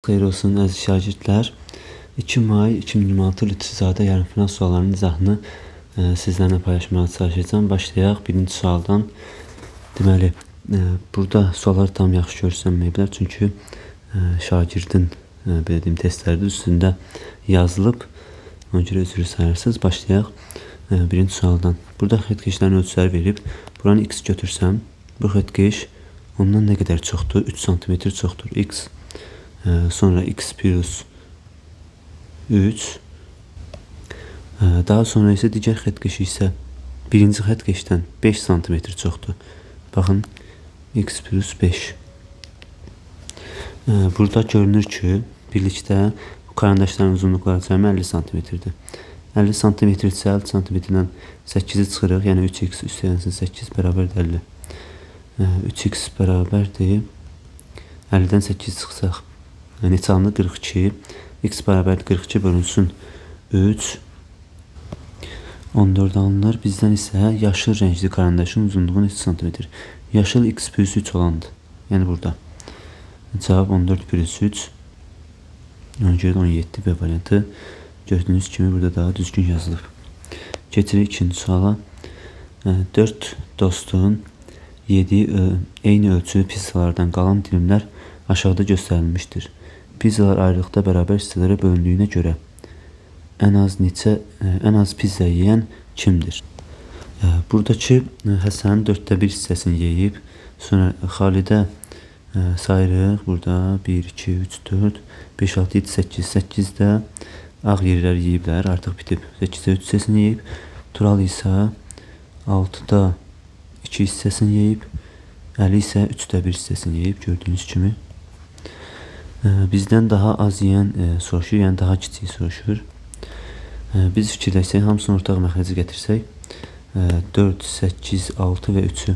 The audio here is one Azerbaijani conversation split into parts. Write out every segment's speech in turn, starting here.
Xeyir olsun əziz şagirdlər. 2 may 2026 Lütfüzadə yarımfinal suallarının izahını sizlərlə paylaşmağa çalışacağım. Başlayaq birinci sualdan. Deməli, burada suallar tam yaxşı görsənməyiblər, çünki şagirdin belə deyim testləri üstündə yazılıb. Ona görə üzr istəyirsiniz. Başlayaq birinci sualdan. Burada xəttkeşlərin ölçüləri verib. Buranı x götürsəm, bu xəttkeş ondan nə qədər çoxdur? 3 cm çoxdur. X sonra x plus 3. Daha sonra ise digər xəttkeşi isə birinci xəttkeşdən 5 cm çoxdur. Baxın, x plus 5. Burada görünür ki, birlikdə bu karandaşların uzunluqları cəmi 50 cm-dir. 50 cm isə 50 cm-dən 8-i çıxırıq, yəni 3x üstəgəlsin 8 bərabərdir 50. 3x bərabərdir 50-dən 8 çıxsaq neçə alınır? 42. X bərabərdir 42 bölünsün 3. 14 alınır. Bizdən isə yaşıl rəngli karandaşın uzunluğu neçə santimetr? Yaşıl x plus 3 olandır. Yəni burada. Cavab 14 plus 3. Ona görə 17 B variantı. Gördüğünüz kimi burada daha düzgün yazılıb. Keçirik ikinci suala. 4 dostun yediği eyni ölçülü pizzalardan qalan dilimlər aşağıda göstərilmişdir. Pizzalar ayrılıqda bərabər hissələrə bölündüyünə görə ən az pizza yeyən kimdir? Buradakı Həsən 4/1 hissəsini yeyib, sonra Xalidə sayırıq. Burada 1, 2, 3, 4, 5, 6, 7, 8. 8 də ağ yerlər yeyiblər, artıq bitib. 8-də 3 hissəsini yeyib. Tural isə 6-da 2 hissəsini yeyib. Əli isə 3/1 hissəsini yeyib, gördüyünüz kimi. Bizdən daha az yeyən soruşur, yəni daha kiçik soruşur. Biz fikirləşsək, hamısını ortaq məxrəci gətirsək, 4, 8, 6 və 3-ü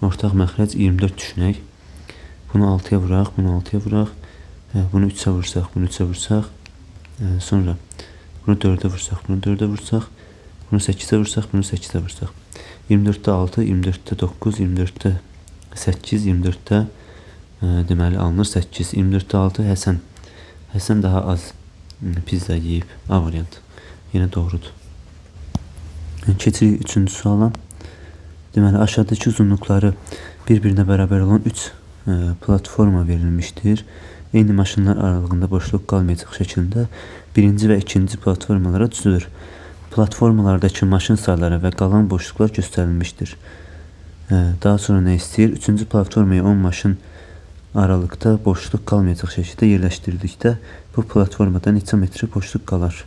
ortaq məxrəc 24 düşünək. Bunu 6-ya vuraq, bunu 6-ya vuraq, bunu 3-ə vursaq, bunu 3-ə vursaq, sonra bunu 4-ə vursaq, bunu 4-ə vursaq, bunu 8-ə vursaq, bunu 8-ə vursaq. 24-də 6, 24-də 9, 24-də 8, 24-də deməli alınır 8. 24-də 6 Həsən. Həsən daha az pizza yeyib. A variant. Yenə doğrudur. Keçirik 3-cü suala. Deməli aşağıdakı uzunluqları bir-birinə bərabər olan 3 platforma verilmişdir. Eyni maşınlar aralığında boşluq qalmayacaq şəkildə birinci və ikinci platformalara düzülür. Platformalardakı maşın sayları və qalan boşluqlar göstərilmişdir. Daha sonra nə istəyir? 3-cü platformaya 10 maşın aralıqda boşluq qalmayacaq şəkildə yerləşdirildikdə bu platformada neçə metr boşluq qalar?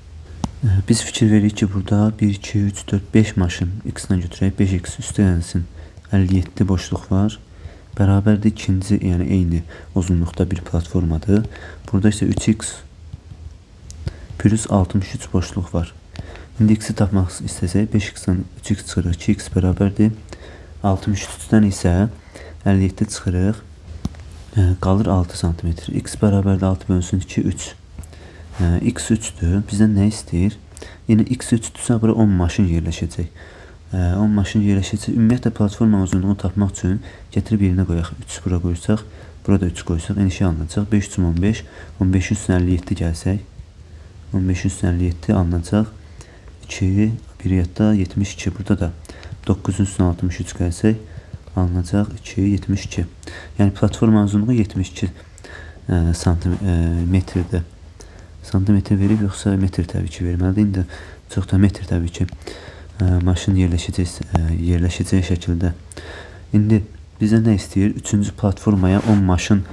Biz fikir veririk ki, burada 1, 2, 3, 4, 5 maşın x-dən götürək, 5x üstələnsin 57 boşluq var. Bərabərdir ikinci, yəni eyni uzunluqda bir platformadır. Burada isə 3x plus 63 boşluq var. İndi x-i tapmaq istəsək, 5x-dən 3x çıxırıq, 2x bərabərdir 63-dən isə 57 çıxırıq. Qalır 6 cm. X bərabərdir 6 bölünsün 2, 3. X 3'dür. Bizdən nə istəyir? Yəni x 3'dürsə, bura 10 maşın yerləşəcək. 10 maşın yerləşəcək. Ümumiyyətlə platforma uzunluğunu tapmaq üçün gətirib yerinə qoyaq. 3 bura qoysaq, burada 3 qoysaq, enişi alınacaq. 5 üçün 15, 15 üstün 57 gəlsək, 15 üstün 57 alınacaq. 2, 1 yadda 72. Burada da 9 üstün 63 gəlsək, alınacaq 2, 72. Yəni platforma uzunluğu 72 santimetrdə. Santimetr verib, yoxsa metr təbii ki verməlidir. İndi çox da metr təbii ki maşın yerləşəcək şəkildə. İndi bizə nə istəyir? 3-cü platformaya 10 maşın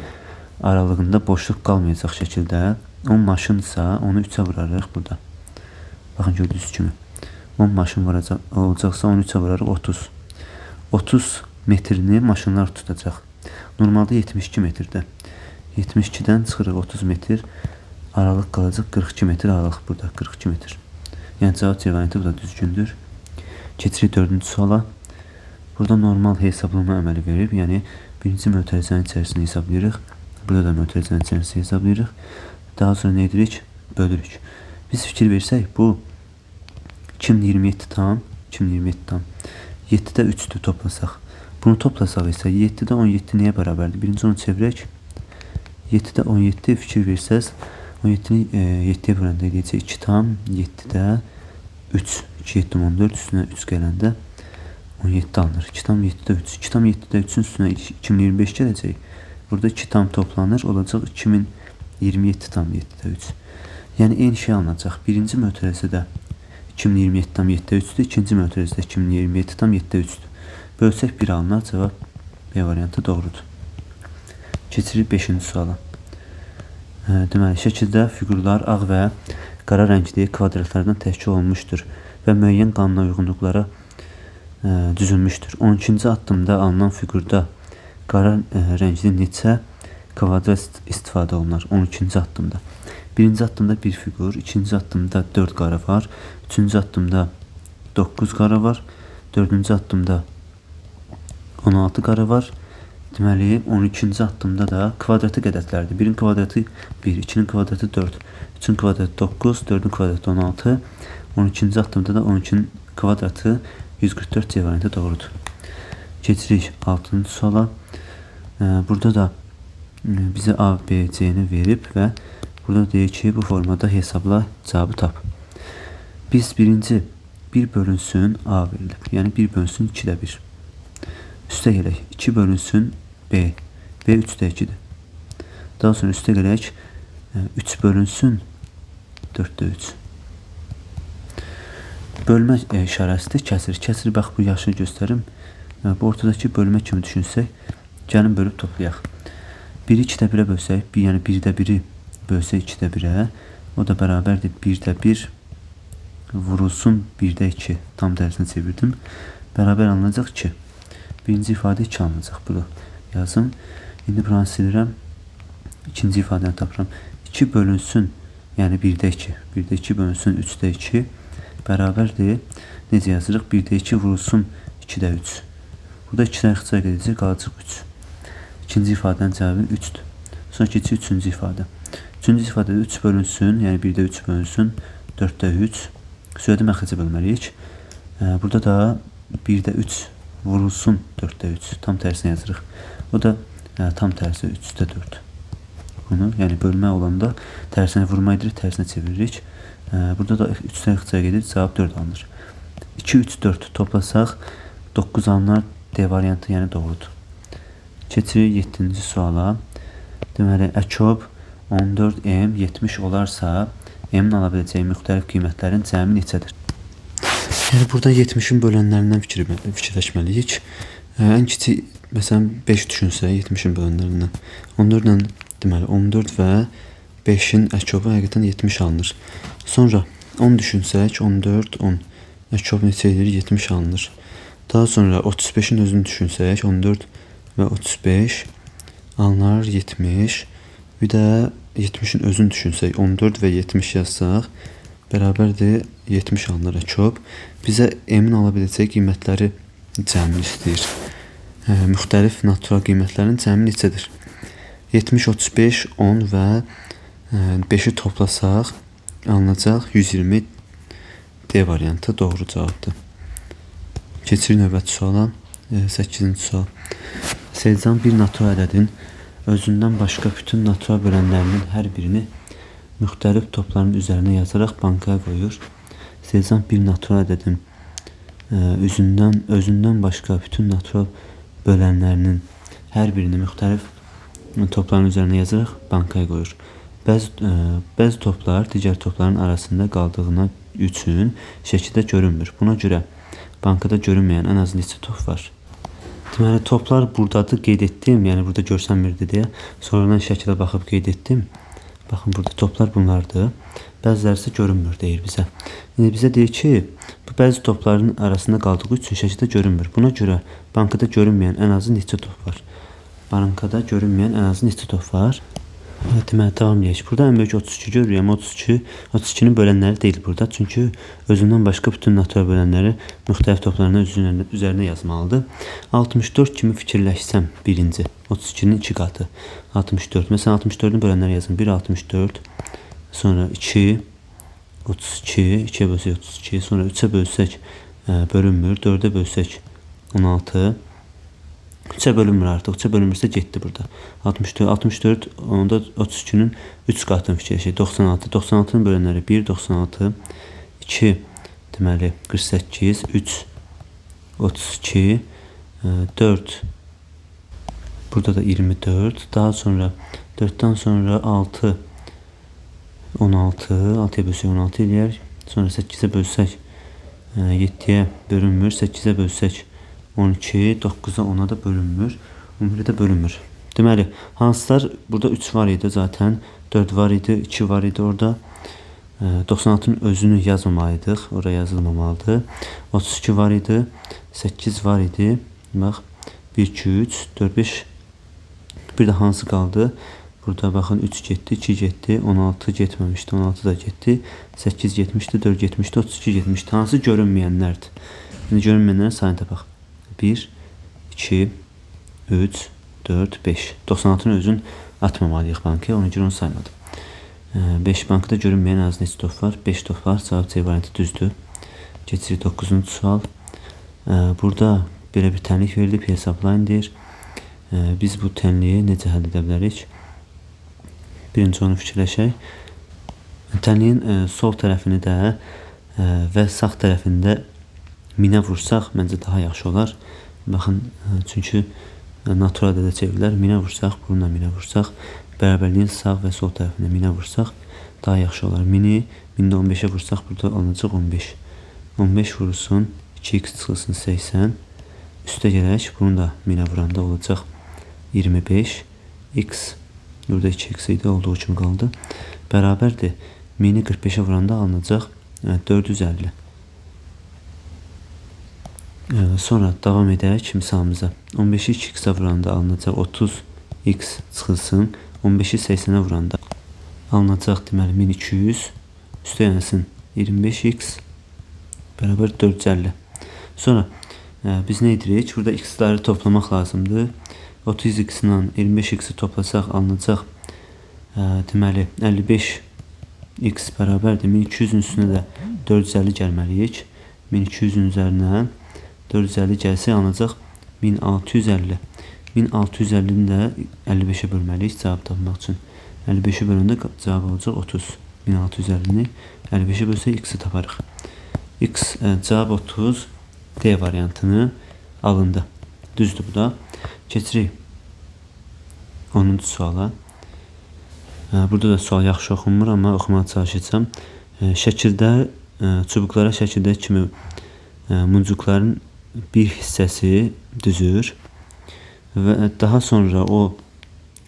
aralığında boşluq qalmayacaq şəkildə. 10 maşınsa onu 3-ə vurarıq burada. Baxın gördüyünüz kimi. 10 maşın olacaqsa onu 3-ə vurarıq 30. 30 metrini maşınlar tutacaq. Normalda 72 metrdə. 72-dən çıxırıq 30 metr. Aralıq qalacaq 42 metr aralıq burada. 42 metr. Yəni cavab variantı bu da düzgündür. Keçirik 4-cü suala. Burada normal hesablama əməli verib. Yəni birinci mötərizənin içərisini hesablayırıq. Burada da mötərizənin içərisini hesablayırıq. Daha sonra nə edirik? Bölürük. Biz fikir versək, bu 2027 tam 7-də 3'dür toplasaq. Bunu toplasaq isə 7-də 17 nəyə bərabərdir? Birinci onu çevirək. 7-də 17 fikir versəz, 17-ni 7-yə böləndə eləyəcək 2 tam 7-də 3. 2 7 14 üstünə 3 gələndə 17 alınır. 2 tam 7-də 3. 2 tam 7-də 3-ün üstünə 2025 gələcək. Burada 2 tam toplanır. Olacaq 2027 tam 7-də 3. Yəni eyni şey alınacaq. Birinci mötərizədə 2027 tam 7-də 3-dür. İkinci mötərizədə 2027 tam 7-də 3-dür. Bölsək 1 alınar. Cavab B variantı doğrudur. Keçirik 5-ci suala. Deməli, şəkildə fiqurlar ağ və qara rəngli kvadratlardan təşkil olunmuşdur və müəyyən qanuna uyğunluqlara düzülmüşdür. 12-ci addımda alınan fiqurda qara rəngli neçə kvadrat istifadə olunur? 12-ci addımda. Birinci addımda bir fiqur, ikinci addımda 4 qara var, üçüncü addımda 9 qara var, dördüncü addımda 16 qara var. Deməli, 12-ci addımda da kvadratı qədətlərdir. 1-in kvadratı 1, 2-nin kvadratı 4, 3-ün kvadratı 9, 4-ün kvadratı 16. 12-ci addımda da 12-nin kvadratı 144 C variantı doğrudur. Keçirik 6-cı suala. Burada da bizə A, B, C-ni verib və burada deyir ki, bu formada hesabla cavabı tap. Biz birinci 1 bölünsün A verilib. Yəni 1 bölünsün 2-də 1. Üstə gələk 2 bölünsün B. B 3-də 2-dir. Daha sonra üstə gələk 3 bölünsün 4-də 3. Bölmə işarəsidir, kəsir. Kəsir, bax bu yaşını göstərim. Bu ortadakı bölmə kimi düşünsək, gəlin bölüb toplayaq. 1-i 2-də 1-ə bölsək, yəni 1-də 1-i bölsək 2-də 1-ə, o da bərabərdir 1-də 1 vurulsun 1-də 2. Tam tərsinə çevirdim. Bərabər alınacaq 2. Birinci ifadə 2 alınacaq. Bunu yazım. İndi buranı silirəm. İkinci ifadəni tapıram. 2 bölünsün, yəni 1-də 2. 1-də 2 bölünsün 3-də 2. Bərabərdir. Necə yazırıq? 1-də 2 vurulsun 2-də 3. Burada 2-dən ixtisar edəcək, qalacaq 3. İkinci ifadənin cavabı 3-dür. Sonra keçir 3-cü ifadə. 3-cü ifadədə 3 bölünsün, yəni 1-də 3 bölünsün 4-də 3. Sürəti məxrəcə bölməliyik. Burada da 1-də 3 vurulsun 4-də 3. Tam tərsini yazırıq. O da tam tərsi 3-də 4. Bunu, yəni bölmə olanda tərsinə vurma edirik, tərsinə çeviririk. Burada da 3-dən ixtisar gedir, cavab 4 alınır. 2, 3, 4 toplasaq 9 alınar, D variantı yəni doğrudur. Keçirik 7-ci suala. Deməli, əkob 14M 70 olarsa, M-in ala biləcəyi müxtəlif qiymətlərin cəmi neçədir? Yəni, burada 70-in bölənlərindən fikirləşməliyik. Ən kiçik, məsələn, 5 düşünsə, 70-in bölənlərindən. 14-lə, deməli, 14 və 5-in əkobu həqiqətən 70 alınır. Sonra 10 düşünsək, 14, 10. Əkob neçə edir? 70 alınır. Daha sonra 35-in özünü düşünsək, 14 və 35 alınar 70. Bir də 70-in özünü düşünsək, 14 və 70 yazsaq, bərabərdir 70 alınır əkob. Bizə M-in ala biləcək qiymətləri cəmini istəyir. Müxtəlif natural qiymətlərin cəmi neçədir? 70, 35, 10 və 5-i toplasaq, alınacaq 120 D variantı doğru cavabdır. Keçirik növbəti suala. 8-ci sual. Seycan bir natural ədədin özündən başqa bütün natural bölənlərinin hər birini müxtəlif topların üzərinə yazaraq bankaya qoyur. Seycan bir natural ədədin özündən başqa bütün natural bölənlərinin hər birini müxtəlif topların üzərinə yazaraq bankaya qoyur. Bəzi toplar digər topların arasında qaldığına üçün şəkildə görünmür. Buna görə bankada görünməyən ən az neçə top var? Deməli, toplar buradadır, qeyd etdim. Yəni, burada görsənmirdi deyə. Sonradan şəkilə baxıb qeyd etdim. Baxın, burada toplar bunlardır. Bəziləri isə görünmür, deyir bizə. Bizə deyir ki, bu bəzi topların arasında qaldığı üçün şəkildə görünmür. Buna görə bankada görünməyən ən azı neçə top var? Bankada görünməyən ən azı neçə top var? Deməli, davam edək. Burada ən böyük 32 görürəm. 32-nin bölənləri deyil burada. Çünki özündən başqa bütün natural bölənləri müxtəlif toplarının üzərinə yazmalıdır. 64 kimi fikirləşsəm birinci. 32-nin 2 qatı. 64. Məsələn, 64-ün bölənləri yazın. 1, 64. Sonra 2, 32. 2-yə bölsək 32. Sonra 3-ə bölsək bölünmür. 4-ə bölsək 16. 3'ə bölünmür artıq. 3'ə bölünmürsə getdi burada. 64 onda 32'nin 3 qatını fikirləşək. 96. 96'nın bölənləri 1, 96, 2, deməli 48, 3, 32, 4, burada da 24. Daha sonra 4'ten sonra 6, 16, 6'ya bölsək 16 eləyər. Sonra 8'ə bölsək 7'yə bölünmür. 8'ə bölsək 12, 9'a 10'a da bölünmür. 11'ə də bölünmür. Deməli, hansılar burada 3 var idi zaten. 4 var idi, 2 var idi orada. 96'nın özünü yazmamalıydıq. Oraya yazılmamalıdır. 32 var idi. 8 var idi. Bax, 1, 2, 3, 4, 5. Bir de hansı qaldı? Burada baxın 3 getdi, 2 getdi, 16 getməmişdi, 16 da getdi, 8 getmişdi, 4 getmişdi, 32 getmişdi. Hansı görünməyənlərdir? İndi görünməyənlərin sayını tapaq. 1, 2, 3, 4, 5. 96'nın özünü atmamalıyıq bankaya, ona görə onu saymadım. 5 bankada görünməyən az neçə top var? 5 top var. Cavab C variantı düzdür. Keçirik 9-cu sual. Burada belə bir tənlik verilib, hesablayın deyir. Biz bu tənliyi necə həll edə bilərik? Birinci onu fikirləşək. Tənliyin sol tərəfini də və sağ tərəfində minə vursaq, məncə daha yaxşı olar. Baxın, çünki natural da çevrilir. Minə vursaq, bununla minə vursaq, bərabərliyin sağ və sol tərəfinə minə vursaq daha yaxşı olar. Mini 15'e vursaq burada alınacaq 15. 15 vurulsun, 2x çıxılsın 80. Üstə gələk, bunu da minə vuranda olacaq 25. X burada 2x idi, olduğu kimi qaldı. Bərabərdir. Mini 45'e vuranda alınacaq 450. Sonra davam edək misalımıza. 15'i 2x'e vuranda alınacaq 30x çıxılsın. 15'i 80'e vuranda alınacaq deməli 1200. Üstə yənəsin 25x bərabər 450. Sonra biz nə edirik? Burada x'ləri toplamaq lazımdır. 30x ilə 25x'i toplasaq alınacaq deməli 55x bərabərdir. 1200'ün üstünə də 450 gəlməliyik. 1200'ün üzərinə 450 gəlsə alınacaq 1650. 1650'ni də 55'e bölməliyik cavab tapmaq üçün. 55'e böləndə cavab olacaq 30. 1650'ni 55'e bölsək x'i taparıq. X cavab 30. D variantını alındı. Düzdür bu da. Keçirik 10-cu suala. Burada da sual yaxşı oxunmur, amma oxumağa çalışacağım. Şəkildə çubuqlara şəkildə kimi muncuqların bir hissəsi düzür və daha sonra o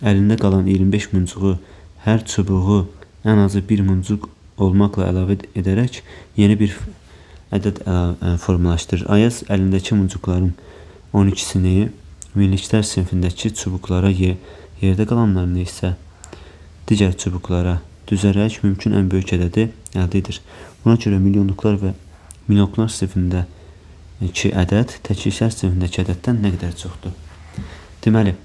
əlində qalan 25 muncuğu hər çubuğu ən azı bir muncuq olmaqla əlavə edərək yeni bir ədəd formalaşdırır. Ayaz əlindəki muncuqların 12'sini minliklər sinfindəki çubuqlara yerdə qalanlarını isə digər çubuqlara düzərək mümkün ən böyük ədədi əldə edir. Buna görə milyonluqlar və milyonluqlar sinfindəki ədəd təkliklər sinfindəki ədəddən nə qədər çoxdur? Deməli,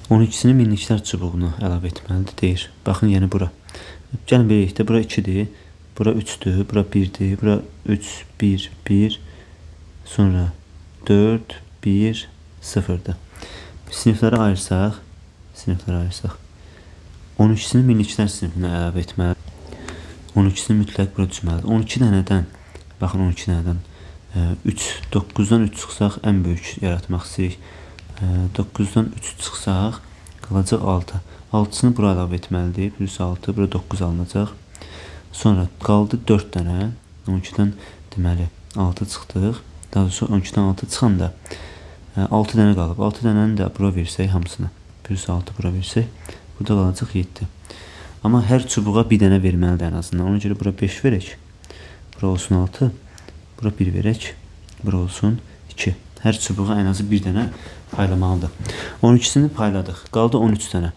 12'sini minliklər çubuğuna əlavə etməlidir deyir. Baxın, yəni bura. Gəlin birlikdə, bura 2'dir, bura 3'dür, bura 1'dir, bura 3, 1, 1, sonra 4, 1, 0'dır. Siniflərə ayırsaq, 12'sini minliklər sinfinə əlavə etməlidir. 12'sini mütləq bura düşməlidir. 12 dənədən, baxın 12 dənədən 3, 9'dan 3 çıxsaq ən böyük yaratmaq istəyirik. 9'dan 3 çıxsaq qalacaq 6. 6'sını bura əlavə etməlidir. Plus 6, bura 9 alınacaq. Sonra qaldı 4 dənə. 12'dən deməli 6 çıxdıq. Daha doğrusu 12'dən 6 çıxanda 6 dənə qalıb. 6 dənəni də bura versək hamısını. Plus 6 bura versək burada qalacaq 7. Amma hər çubuğa bir dənə verməlidir ən azından. Ona görə bura 5 verək. Bura olsun 6. Bura 1 verək. Bura olsun 2. Hər çubuğa ən azı bir dənə paylamalıdır. 12'sini payladıq. Qaldı 13 dənə.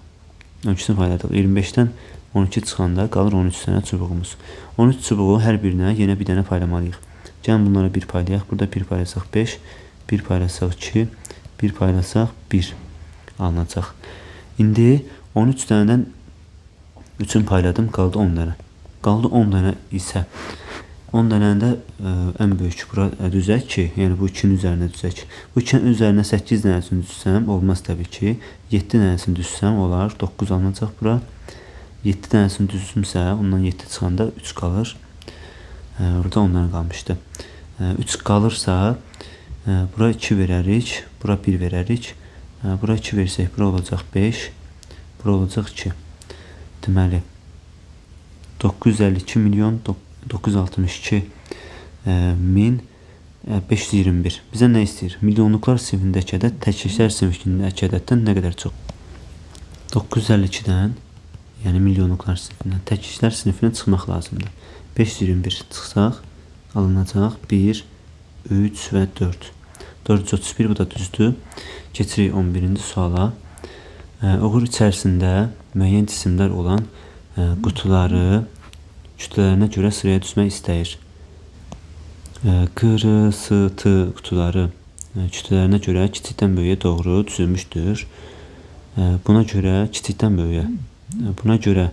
13'sini payladıq. 25'dən 12 çıxanda qalır 13 dənə çubuğumuz. 13 çubuğu hər birinə yenə bir dənə paylamalıyıq. Gəlin bunlara 1 paylayaq. Burada 1 paylasaq 5, 1 paylasaq 2, 1 paylasaq 1 alınacaq. İndi 13 dənədən 3'ünü payladım. Qaldı 10 dənə. Qaldı 10 dənə isə 10 dənəndə ən böyük bura düzək ki, yəni bu 2-nin üzərinə düzək. Bu 2-nin üzərinə 8 dənəsini düzsəm, olmaz təbii ki. 7 dənəsini düzsəm olar, 9 alınacaq bura. 7 dənəsini düzsümsə, ondan 7 çıxanda 3 qalır. Burada 10 dənə qalmışdı. 3 qalırsa, bura 2 verərik, bura 1 verərik. Bura 2 versək, bura olacaq 5, bura olacaq 2. Deməli, 952 milyon 962 min 521. Bizə nə istəyir? Milyonluqlar sinfindəki ədəd təkliklər sinfindəki ədəddən nə qədər çox? 952-dən, yəni milyonluqlar sinfindən təkliklər sinfinə çıxmaq lazımdır. 521 çıxsaq, alınacaq 1, 3 və 4. 431 bu da düzdür. Keçirik 11-ci suala. Uğur içərisində müəyyən cisimlər olan qutuları kütlələrinə görə sıraya düzmək istəyir. Q, R, S, T qutuları kütlələrinə görə kiçikdən böyüyə doğru düzülmüşdür. Buna görə kiçikdən böyüyə. Buna görə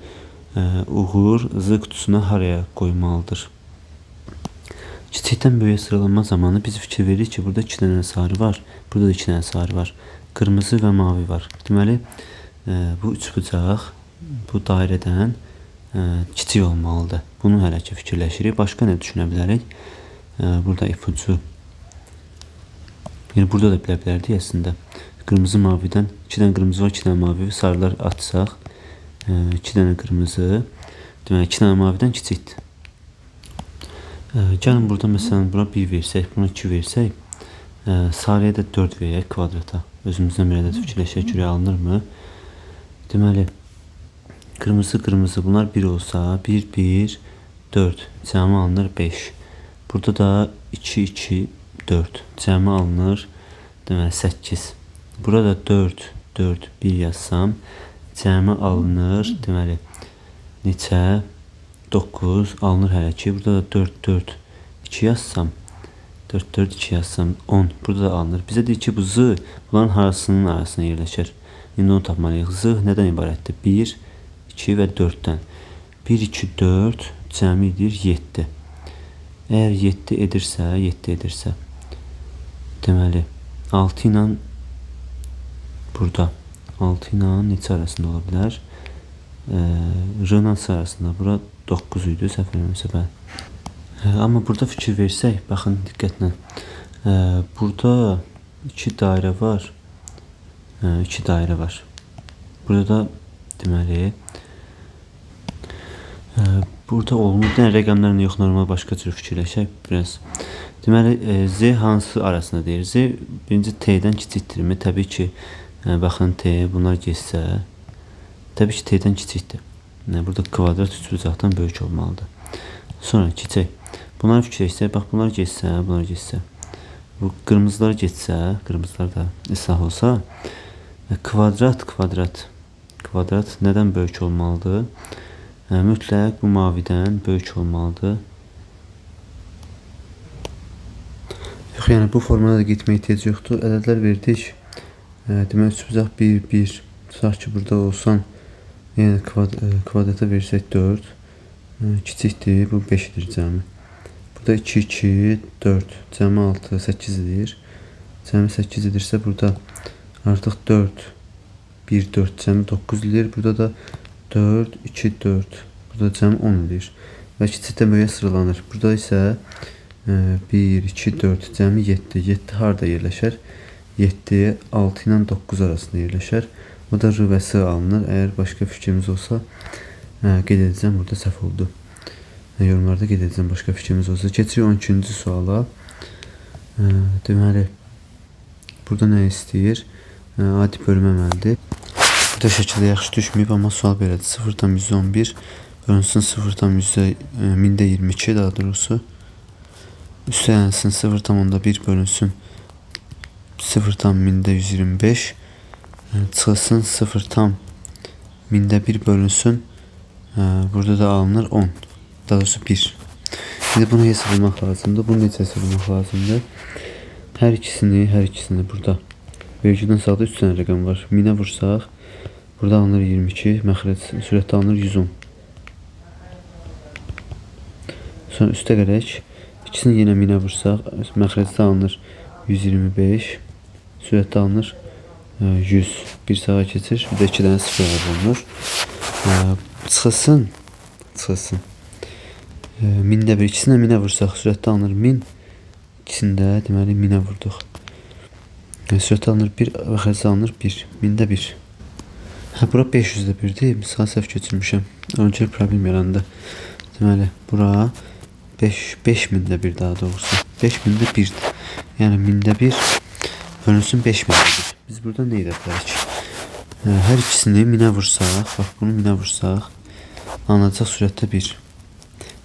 Uğur Z qutusunu haraya qoymalıdır? Kiçikdən böyüyə sıralanma zamanı biz fikir veririk ki, burada 2 dənə sarı var, burada da 2 dənə sarı var. Qırmızı və mavi var. Deməli, bu üçbucaq bu dairədən kiçik olmalıdır. Bunu hələ ki fikirləşirik. Başqa nə düşünə bilərik? Burada ipucu. Yəni burada da bilə bilərdik əslində. Qırmızı mavidən 2 dənə qırmızı var, 2 dənə mavi, sarılar atsaq 2 dənə qırmızı, deməli 2 dənə mavidən kiçikdir. Gəlin burada məsələn bura 1 versək, buna 2 versək, sarıya da 4 verək kvadrata. Özümüzdən bir ədəd fikirləşək, görək alınırmı? Deməli, qırmızı, qırmızı bunlar 1 olsa, 1, 1, 4, cəmi alınır 5. Burada da 2, 2, 4, cəmi alınır, deməli 8. Burada 4, 4, 1 yazsam, cəmi alınır, deməli neçə? 9 alınır hələ ki. Burada da 4, 4, 2 yazsam, 4, 4, 2 yazsam 10. Burada da alınır. Bizə deyir ki, bu Z bunların harasının arasına yerləşər. İndi onu tapmalıyıq. Z nədən ibarətdir? 1, 2 və 4-dən. 1, 2, 4 cəmi edir 7. Əgər 7 edirsə, deməli 6 ilə burada 6 ilə neçə arasında ola bilər? R-la S arasında bura 9 idi, səhv eləmirəmsə bəli. Amma burada fikir versək, baxın diqqətlə. Burada 2 dairə var. 2 dairə var. Burada da deməli burada olmur. Rəqəmlərlə yox, normal başqa cür fikirləşək biraz. Deməli Z hansı arasında deyir? Z birinci T-dən kiçikdirmi? Təbii ki, baxın T bunlar geçsə, təbii ki T-dən kiçikdir. Burada kvadrat üçbucaqdan böyük olmalıdır. Sonra keçək. Bunları fikirləşsək, bax bunlar geçsə, bunlar geçsə. Bu qırmızılar geçsə, qırmızılar da islah olsa, kvadrat nədən böyük olmalıdır? Mütləq bu mavidən böyük olmalıdır. Yox, yəni bu formada da getməyə ehtiyac yoxdur. Ədədlər verdik. Demək üçbucaq 1, 1. Tutaq ki, burada olsan, yəni kvadrata versək 4, kiçikdir, bu 5 edir cəmi. Burada 2, 2, 4, cəmi 6, 8 edir. Cəmi 8 edirsə, burada artıq 4, 1, 4, cəmi 9 edir. Burada da 4, 2, 4, burada cəmi 10 edir. Və kiçikdən böyüyə sıralanır. Burada isə 1, 2, 4, cəmi 7. 7 harada yerləşər? 7, 6 ilə 9 arasında yerləşər. O da R və S alınır. Əgər başqa fikrimiz olsa, qeyd edəcəm, burada səhv oldu. Yorumlarda qeyd edəcəm, başqa fikrimiz olsa. Keçirik 12-ci suala. Deməli, burada nə istəyir? Adi bölmə əməlidir. Burada şəkildə yaxşı düşməyib, amma sual belədir. 0,111 bölünsün 0,1022 daha doğrusu. Üstələnsin 0,1 bölünsün 0,125 çıxılsın 0,1 bölünsün, burada da alınır 10, daha doğrusu 1. Şimdi bunu hesablamaq lazımdır. Bunu necə hesablamaq lazımdır? Hər ikisini burada vergüldən sağda 3 dənə rəqəm var. 1000-ə vursaq, burada alınır 22, məxrəc sürətdə alınır 110. Sonra üstə gələk. İkisini yenə minə vursaq, məxrəcdə alınır 125. Sürətdə alınır 100. Bir sağa keçir. Bir də 2 dənə 0 olunur. Çıxılsın. Çıxılsın. Mində bir. İkisinə minə vursaq, sürətdə alınır 1000. İkisində deməli minə vurduq. Sürətdə alınır 1, məxrəcdə alınır 1. Mində 1. Bura 500-də 1-dir. Misal səhv keçirmişəm. Öncə problem yarandı. Deməli, bura 5000-də 1 daha doğrusu. 5000-də 1-dir. Yəni 1000-də 1 bölünsün 5000-də 1. Biz burada nə edə bilərik? Hər ikisini minə vursaq, bax bunu minə vursaq, alınacaq sürətdə 1.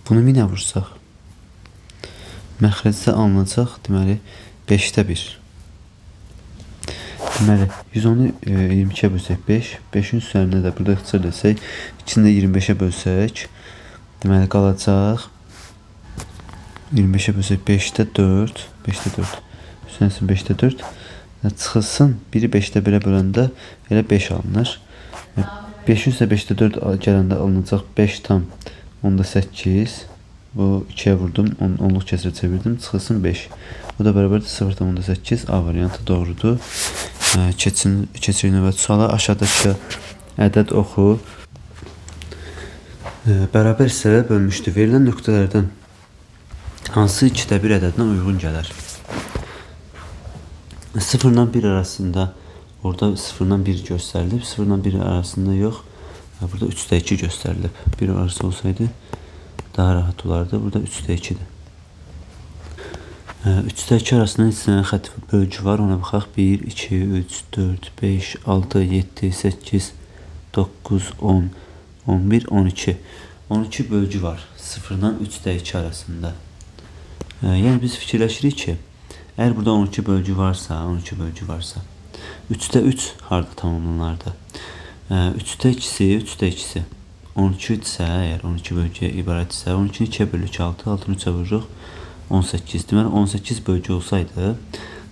Bunu minə vursaq, məxrəcdə alınacaq, deməli 5-də 1. Deməli 110-u 22-yə bölsək 5, 5-in üzərinə də burada ixtisar etsək, içində 25-ə bölsək, deməli qalacaq 25-ə bölsək 5-də 4, 5-də 4, üstünəsin 5-də 4, çıxılsın, biri 5-də 1-ə böləndə elə 5 alınır. 5-in üzə 5-də 4 gələndə alınacaq 5 tam 10-da 8, bu 2-yə vurdum, 10-luq kəsirə çevirdim, çıxılsın 5. Bu da bərabərdir 0 tam 10-da 8, A variantı doğrudur. Keçirik növbəti suala. Aşağıdakı ədəd oxu. Bərabər hissələrə bölmüşdür. Verilən nöqtələrdən hansı 2-də 1 ədədinə uyğun gələr? 0 ilə 1 arasında orada 0 ilə 1 göstərilib. 0 ilə 1 arasında yox. Burada 3-də 2 göstərilib. 1 arası olsaydı daha rahat olardı. Burada 3-də 2-dir. 3-də 2 arasında neçə dənə xətt bölgü var? Ona baxaq. 1, 2, 3, 4, 5, 6, 7, 8, 9, 10, 11, 12. 12 bölgü var. 0 ilə 3-də 2 arasında. Yəni biz fikirləşirik ki, əgər burada 12 bölgü varsa, 3-də 3 harda tamamlanardı? 3-də 2-si, 3-də 2-si 12 isə, əgər 12 bölgüyə ibarət isə, 12-ni 2-yə bölürük 6, 6-nı 3-ə vururuq 18. Deməli 18 bölgü olsaydı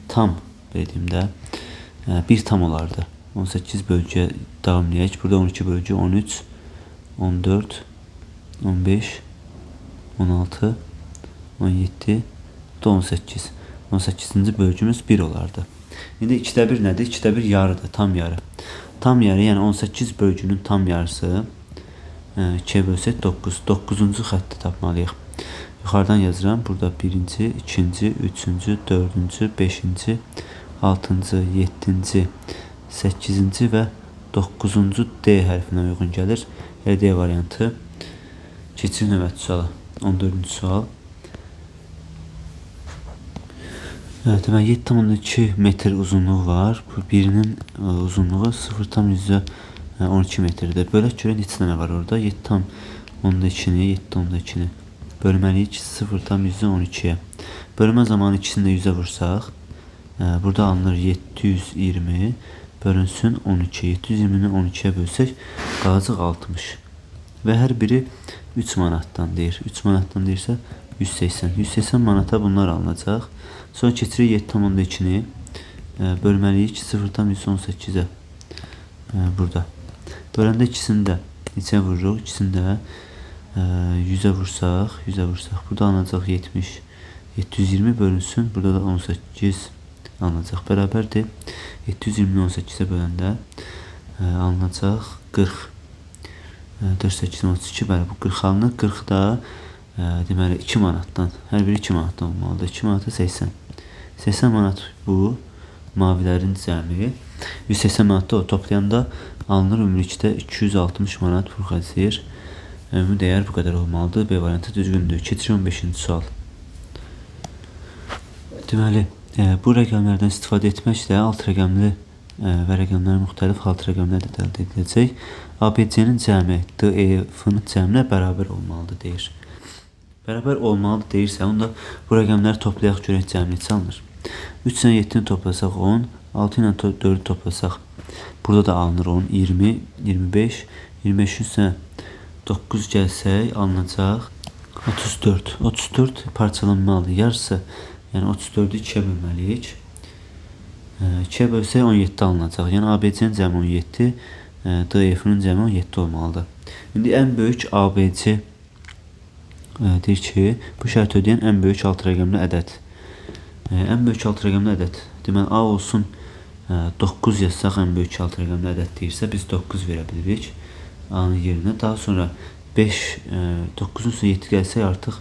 tam dediyimdə 1 tam olardı. 18 bölgüyə davam edək. Burada 12 bölgü 13, 14, 15, 16, 17, 18. 18-ci bölgümüz 1 olardı. İndi 2-də 1 nədir? 2-də 1 yarıdır, tam yarı. Tam yarı, yəni 18 bölgünün tam yarısı 2-yə bölsək 9. 9-cu xətti tapmalıyıq. Yuxarıdan yazıram. Burada 1-ci, 2-ci, 3-cü, 4-cü, 5-ci, 6-cı, 7-ci, 8-ci və 9-cu D hərfinə uyğun gəlir. D variantı. Keçirik növbəti suala. 14-cü sual. Deməli 7,2 metr uzunluğu var. Birinin uzunluğu 0,12 metrdir. Bölək görə neçə dənə var orada? 7,2-ni, 7,2-ni bölməliyik 0,12-yə. Bölmə zamanı ikisini də 100-ə vursaq, burada alınır 720 bölünsün 12. 720-ni 12-yə bölsək qalacaq 60. Və hər biri 3 manatdan deyir. 3 manatdan deyirsə 180. 180 manata bunlar alınacaq. Sonra keçirik 7,2-ni bölməliyik 0,118-ə burada. Böləndə ikisini də neçəyə vururuq? İkisini də 100'ə vursaq, burada alınacaq 70. 720 bölünsün, burada da 18 alınacaq. Bərabərdir. 720-ni 18-ə böləndə alınacaq 40. 4, 8, 32, bəli, bu 40 alınır. 40 da deməli 2 manatdan, hər biri 2 manatdan olmalıdır. 2 manata 80. 80 manat bu mavilərin cəmi. 180 manat da o toplayanda alınır ümumilikdə 260 manat pul xərcləyir. Ümumi dəyər bu qədər olmalıdır. B variantı düzgündür. Keçirik 15-ci sual. Deməli, bu rəqəmlərdən istifadə etməklə alt rəqəmli və rəqəmlərin müxtəlif alt rəqəmlər də əldə ediləcək. ABC-nin cəmi DE-F-nin cəminə bərabər olmalıdır deyir. Bərabər olmalıdır deyirsə, onda bu rəqəmləri toplayaq görək cəmi neçə alınır. 3 ilə 7-ni toplasaq 10, 6 ilə 4-ü toplasaq burada da alınır 10, 20, 25, 25 üstə 9 gəlsək alınacaq 34. 34 parçalanmalıdır. Yarısı, yəni 34-ü 2-yə bölməliyik. 2-yə bölsək 17 alınacaq. Yəni ABC-nin cəmi 17, DF-nin cəmi 17 olmalıdır. İndi ən böyük ABC deyir ki, bu şərti ödəyən ən böyük 6 rəqəmli ədəd. Ən böyük 6 rəqəmli ədəd. Deməli, A olsun 9 yazsaq, ən böyük 6 rəqəmli ədəd deyirsə, biz 9 verə bilirik A-nın yerinə. Daha sonra 5, 9-un üstünə 7 gəlsək artıq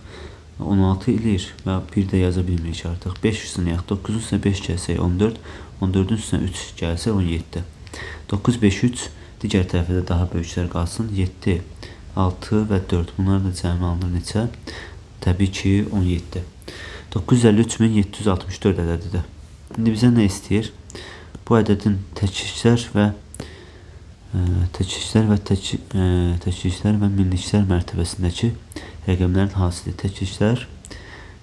16 eləyir və 1 də yaza bilmirik artıq. 5 üstünə yaxud 9-un üstünə 5 gəlsək 14, 14-ün üstünə 3 gəlsək 17. 9, 5, 3, digər tərəfə də daha böyüklər qalsın. 7, 6 və 4. Bunlar da cəmi alınır neçə? Təbii ki 17. 953.764 ədədidir. İndi bizə nə istəyir? Bu ədədin təkliklər və minliklər mərtəbəsindəki rəqəmlərin hasili. Təkliklər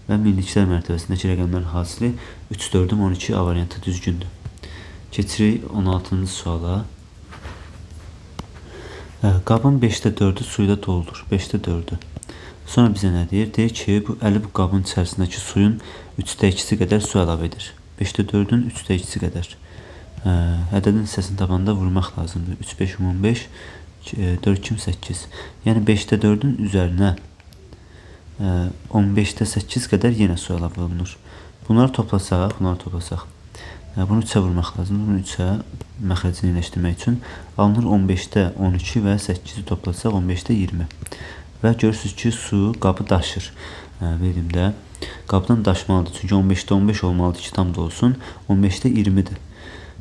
və minliklər mərtəbəsindəki rəqəmlərin hasili 3, 4, 12 A variantı düzgündür. Keçirik 16-cı suala. Qabın 5də 4-ü suyla doldur. 5də 4-ü. Sonra bizə nə deyir? Deyir ki, bu bu qabın içərisindəki suyun 3də 2-si qədər su əlavə edir. 5də 4-ün 3də 2-si qədər. Ədədin hissəsini tapanda vurmaq lazımdır. 3, 5, 15, 4, 2, 8. Yəni 5də 4-ün üzərinə 15də 8 qədər yenə su əlavə olunur. Bunları toplasaq, bunu 3-ə vurmaq lazımdır. Bunu 3-ə məxrəcini iyiləşdirmək üçün alınır 15də 12 və 8-i toplasaq 15də 20. Və görürsünüz ki, su qabı daşır. Bildiyimdə qabdan daşmalıdır. Çünki 15də 15 olmalıdır ki, tam da olsun. 15də 20-dir.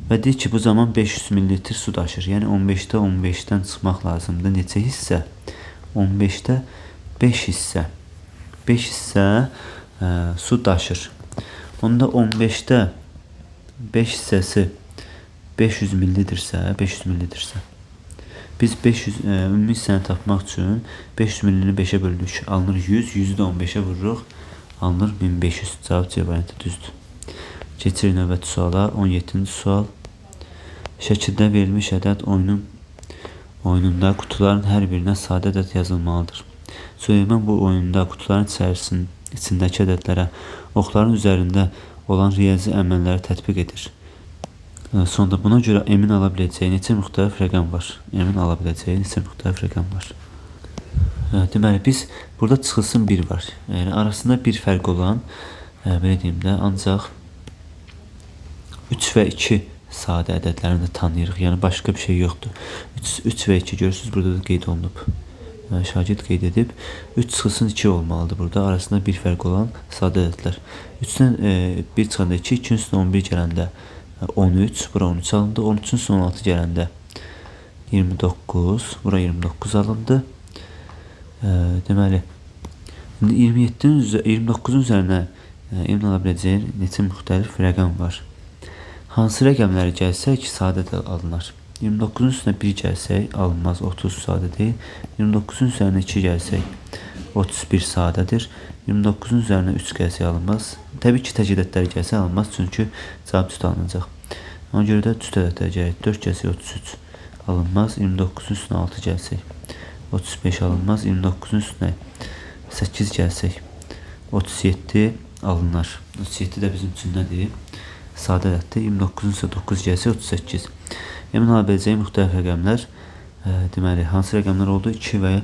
Və deyir ki, bu zaman 500 ml su daşır. Yəni 15də 15-dən çıxmaq lazımdır. Neçə hissə? 15də 5 hissə. 5 hissə su daşır. Onda 15də 5 hissəsi 500 ml-dirsə, biz 500 ümumi hissəni tapmaq üçün 500 ml-ni 5-ə bölürük. Alınır 100, 100-ü də 15-ə vururuq. Alınır 1500. Cavab C variantı düzdür. Keçirik növbəti suala. 17-ci sual. Şəkildə verilmiş ədəd oyununda qutuların hər birinə sadə ədəd yazılmalıdır. Süleyman bu oyunda qutuların içindəki ədədlərə oxların üzərində olan riyazi əməlləri tətbiq edir. Sonda buna görə emin ala biləcəyi neçə müxtəlif rəqəm var? Deməli, biz burada çıxılsın 1 var. Yəni, arasında bir fərq olan, belə deyim də, ancaq 3 və 2 sadə ədədlərini də tanıyırıq. Yəni, başqa bir şey yoxdur. 3 və 2 görürsünüz, burada da qeyd olunub. Şagird qeyd edib. 3 çıxılsın 2 olmalıdır burada. Arasında bir fərq olan sadə ədədlər. 3-dən 1 çıxanda 2, 2-nin üstünə 11 gələndə 13, bura 13 alındı. 13-ün üstünə 16 gələndə 29, bura 29 alındı. Deməli, 29-un üzərinə emin ala biləcəyi neçə müxtəlif rəqəm var. Hansı rəqəmləri gəlsək sadə də alınır. 29-un üstünə 1 gəlsək alınmaz, 30 sadə deyil. 29-un üzərinə 2 gəlsək 31 sadədir. 29-un üzərinə 3 gəlsək alınmaz. Təbii ki, tək ədədlər gəlsə alınmaz, çünki cavab cüt alınacaq. Ona görə də cüt ədədlər gəlir. 4 gəlsək 33 alınmaz. 29-un üstünə 6 gəlsək 35 alınmaz. 29-un üstünə 8 gəlsək 37 alınır. 37 də bizim üçün nədir? Sadə ədəddir. 29-un üstünə 9 gəlsək 38. Emin ala biləcəyi müxtəlif rəqəmlər, deməli, hansı rəqəmlər oldu? 2 və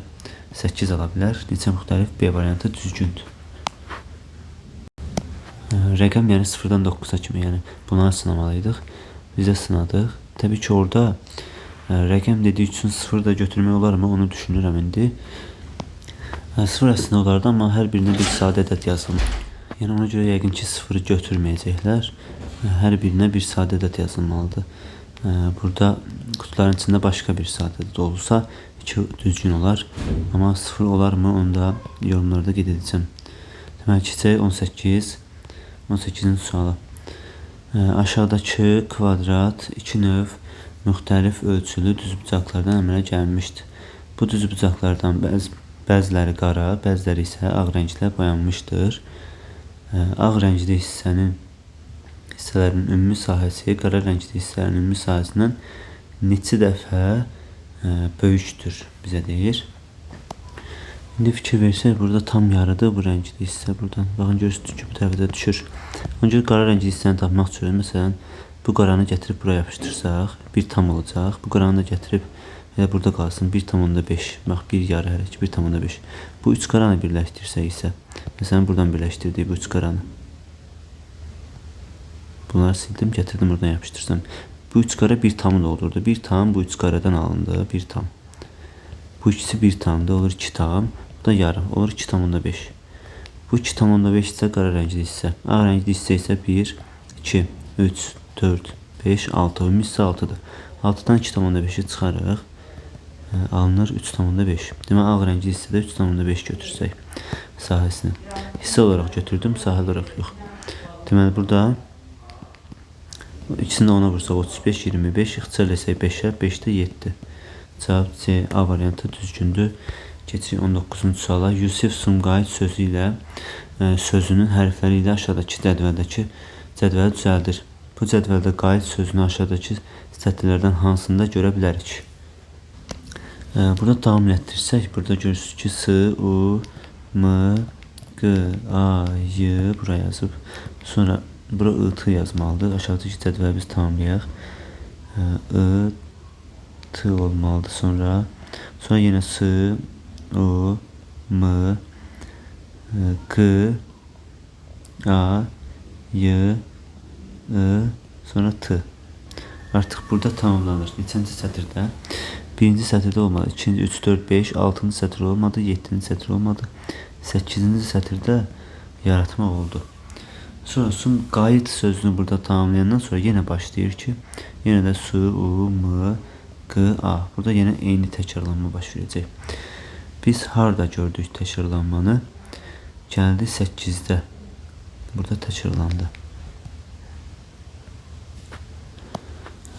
8 ala bilər. Neçə müxtəlif? B variantı düzgündür. Rəqəm yəni 0-dan 9-a kimi, yəni bunları sınamalıydıq. Biz də sınadıq. Təbii ki, orada rəqəm dediyi üçün 0 da götürmək olarmı? Onu düşünürəm indi. 0 əslində olardı, amma hər birinə bir sadə ədəd yazılır. Yəni ona görə yəqin ki 0-ı götürməyəcəklər. Hər birinə bir sadə ədəd yazılmalıdır. Burada qutuların içində başqa bir sadə ədəd olursa 2 düzgün olar. Amma 0 olarmı? Onu da yorumlarda qeyd edəcəm. Deməli, keçək 18-ci suala. Aşağıdakı kvadrat 2 növ müxtəlif ölçülü düzbucaqlardan əmələ gəlmişdir. Bu düzbucaqlardan bəziləri qara, bəziləri isə ağ rənglə boyanmışdır. Ağ rəngli hissələrin ümumi sahəsi qara rəngli hissələrin ümumi sahəsindən neçə dəfə böyükdür bizə deyir. İndi fikir versək, burada tam yarıdır bu rəngli hissə. Buradan baxın, görürsünüz ki, bu tərəfdə düşür. Öncə qara rəngli hissəni tapmaq üçün, məsələn, bu qaranı gətirib buraya yapışdırsaq, bir tam olacaq. Bu qaranı da gətirib Elə burada qalsın 1,5. Bax, 1 yarı hələ ki 1,5. Bu 3 qaranı birləşdirsək isə, məsələn buradan birləşdirdik bu 3 qaranı. Bunları sildim, getirdim buradan yapıştırsam. Bu 3 qara 1 tamı doldurdu. 1 tam bu 3 qaradan alındı. 1 tam. Bu ikisi 1 tamdı. Olur 2 tam. Bu da yarım. Olur 2,5. Bu 2,5 ise qara rəngli hissə. Ağ rəngli hissə isə 1, 2, 3, 4, 5, 6. Ümumiyyətlə 6'dır. 6'dan 2,5'i çıxarıq. Alınır 3,5. Demək ağ rəngli hissədə 3,5 götürsək sahəsini. Hissə olaraq götürdüm, sahə olaraq yox. Deməli burada ikisini də ona vursaq 35, 25, ixtisar etsək 5'ə, 5'də 7. Cavab C, A variantı düzgündür. Keçirik 19-cu suala. Yusif Sumqayıt sözü ilə sözünün hərfləri ilə aşağıdakı cədvəldəki cədvəli düzəldir. Bu cədvəldə qayıt sözünü aşağıdakı sətirlərdən hansında görə bilərik? Burada davam etdirsək, burada görürsünüz ki, S, U, M, G, A, Y bura yazıb. Sonra bura I, T yazmalıdır. Aşağıdakı cədvəli biz tamamlayaq. I, T olmalıdır. Sonra yine S, U, M, G, A, Y, I, sonra T. Artıq burada tamamlanır. Neçənci sətirdə? Birinci sətirdə olmadı. İkinci, 3, 4, 5, 6-cı sətir olmadı. 7-ci sətir olmadı. 8-ci sətirdə yaratmaq oldu. Sonra Sumqayıt sözünü burada tamamlayandan sonra yenə başlayır ki, yenə də S, U, M, G, A. Burada yenə eyni təkrarlanma baş verəcək. Biz harda gördük təkrarlanmanı? Gəldi 8'də. Burada təkrarlandı.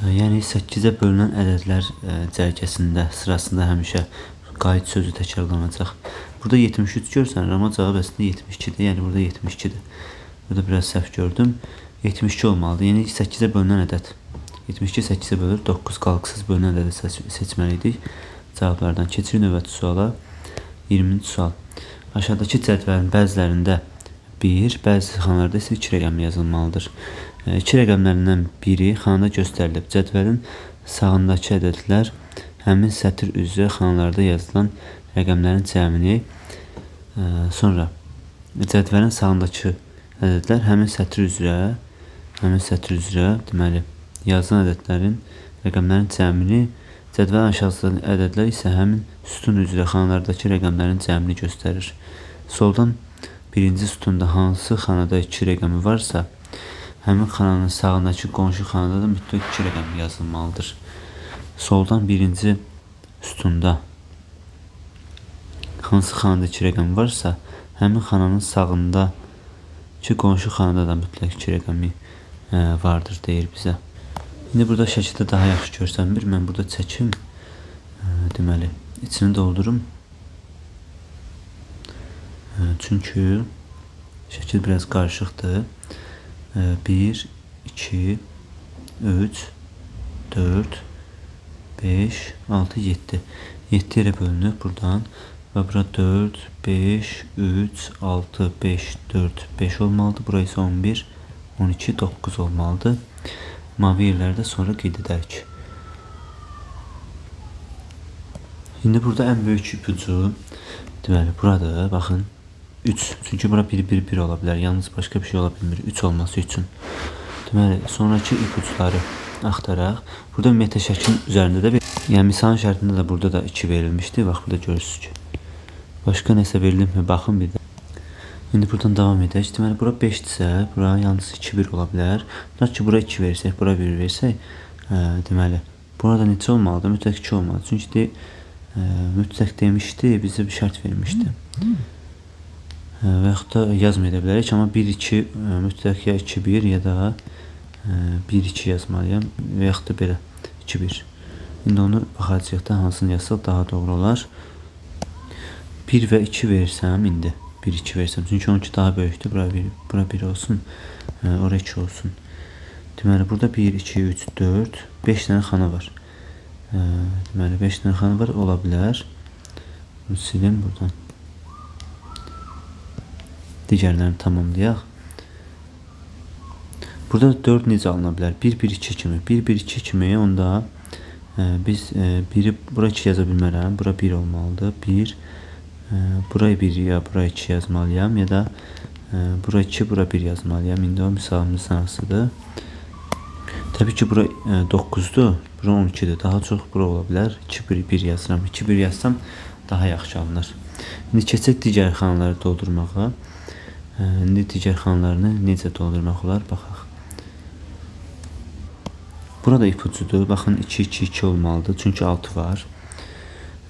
Yəni 8'ə bölünən ədədlər cərgəsində, sırasında həmişə qayıt sözü təkrarlanacaq. Burada 73 görsən, amma cavab əslində 72'dir. Yəni burada 72'dir. Burada biraz səhv gördüm. 72 olmalıdır. Yəni 8'ə bölünən ədəd. 72 8'ə bölür. 9 qalqısız bölünən ədədi seçməliydik. Cavablardan keçirik növbəti suala. 20-ci sual. Aşağıdakı cədvəlin bəzilərində 1, bəzi xanalarda isə 2 rəqəmi yazılmalıdır. 2 rəqəmlərindən biri xanada göstərilib. Cədvəlin sağındakı ədədlər həmin sətir üzrə xanalarda yazılan rəqəmlərin cəmini, sonra cədvəlin sağındakı ədədlər həmin sətir üzrə deməli yazılan ədədlərin rəqəmlərin cəmini, cədvəlin aşağısındakı ədədlər isə həmin sütun üzrə xanalardakı rəqəmlərin cəmini göstərir. Soldan birinci sütunda hansı xanada 2 rəqəmi varsa, həmin xananın sağındakı qonşu xanada da mütləq 2 rəqəmi yazılmalıdır. Soldan birinci sütunda hansı xanada 2 rəqəmi varsa, həmin xananın sağındakı qonşu xanada da mütləq 2 rəqəmi vardır deyir bizə. İndi burada şəkildə daha yaxşı görsənmir. Mən burada çəkim, deməli içini doldurum. Çünki şəkil biraz qarışıqdır. 1, 2, 3, 4, 5, 6, 7. 7 yerə bölünür buradan. Və bura 4, 5, 3, 6, 5, 4, 5 olmalıdır. Burası isə 11, 12, 9 olmalıdır. Mavi yerlərdə sonra qeyd edərik. İndi burada ən böyük ipucu deməli buradır. Baxın 3. Çünki bura 1, 1, 1 ola bilər. Yalnız başqa bir şey ola bilmir. 3 olması üçün. Deməli sonraki ipucuları axtaraq. Burada ümumiyyətlə şəklin üzərində də yəni misalın şərtində də burada da 2 verilmişdi. Bax burada görürsünüz ki. Başqa nəsə verilibmi? Baxın bir də. İndi buradan davam edək. Deməli bura 5-dirsə, bura yalnız 2, 1 ola bilər. Tutaq ki bura 2 versək, bura 1 versək, deməli burada neçə olmalıdır? Mütləq 2 olmalıdır. Çünki mütləq demişdi, bizə bir şərt vermişdi. Və yaxud da yazmaya da bilərik, amma 1, 2 mütləq ya 2, 1 ya da 1, 2 yazmalıyam və yaxud da belə 2, 1. İndi onu baxacaq da hansını yazsaq daha doğru olar. 1 və 2 versəm indi. 1, 2 versəm. Çünki 12 daha böyükdür. Bura 1 olsun. Ora 2 olsun. Deməli burada 1, 2, 3, 4, 5 dənə xana var. Deməli 5 dənə xana var. Ola bilər. Bunu silim buradan. Digərlərini tamamlayaq. Burada 4 necə alına bilər? 1, 1, 2 kimi. 1, 1, 2 kimi onda Biz biri bura 2 yaza bilmərəm. Bura 1 olmalıdır. 1 buraya 1 ya buraya 2 yazmalıyam ya da bura 2 bura 1 yazmalıyam. İndi o misalımız hansıdır? Təbii ki bura 9'dur. Bura 12'dir. Daha çox bura ola bilər. 2 1 yazıram. 2 1 yazsam daha yaxşı alınır. İndi keçək digər xanaları doldurmağa. İndi digər xanalarını necə doldurmaq olar baxaq. Burada ipucudur. Baxın 2 2 2 olmalıdır. Çünki 6 var.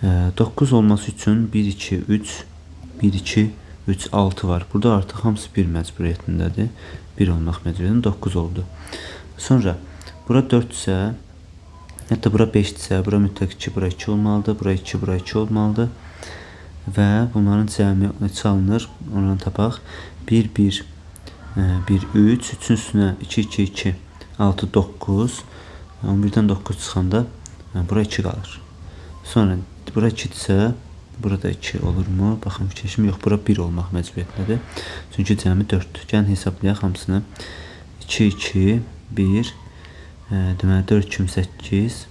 9 olması üçün 1 2 3 1 2 3 6 var. Burada artıq hamısı 1 məcburiyyətindədir. 1 olmaq məcburiyyətində 9 oldu. Sonra bura 4 isə, hətta bura 5 isə, bura mütləq 2 bura 2 olmalıdır. Bura 2 bura 2 olmalıdır. Və bunların cəmi neçə alınır? Onu tapaq. 1 1 1 3 3-ün üstünə 2 2 2 6 9 11'dən 9 çıxanda bura 2 qalır. Sonra bura 2 isə burada 2 olur mu? Baxın fikirləşim yox. Bura 1 olmaq məcburiyyətindədir. Çünki cəmi 4'dür. Gəlin hesablayaq hamısını. 2 2 1 deməli 4 2 8